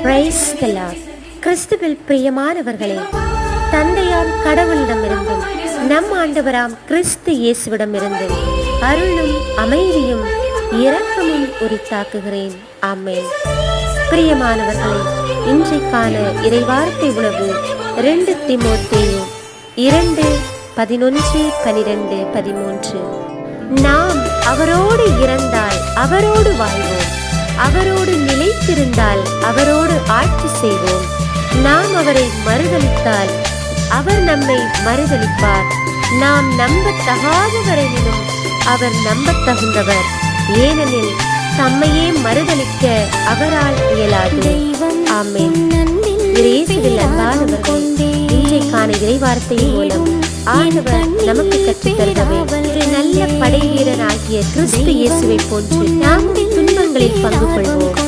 Praise the Lord. கிறிஸ்துவில் பிரியமானவர்களே, தந்தையாம் கடவுளிடமிருந்தும் நம் ஆண்டவராம் கிறிஸ்து இயேசுவிடமிருந்தும் அருளும் அமைதியும் இரக்கமும் உரித்தாக்குகிறேன். ஆமென். பிரியமானவர்களே, இன்றைக்கான இறைவார்த்தை உணவு 2 தீமோத்தேயு 2:11-12-13. நாம் அவரோடு இறந்தால் அவரோடு வாழ்வோம், அவரோடு நிலைத்திருந்தால் அவரோடு ஆட்சி செய்வோம். நாம் அவரை மறுதலித்தால் அவர் நம்மை மறுதலிப்பார். நாம் நம்பத்தகாதவரெனினும் அவர் நம்பத்தகுந்தவர், ஏனெனில் தம்மையே மறுதலிக்க அவரால் இயலாது. ஆமென். இயேசுவில் அன்பானவர்களே, இன்றைக்கான இறைவார்த்தையின் மூலம் ஆண்டவர் நமக்கு கற்றுத்தருகவே, ஒரு நல்ல படை வீரனாகிய கிறிஸ்து இயேசுவை போன்று நாம் துன்பங்களில் பங்கு கொள்வோம்.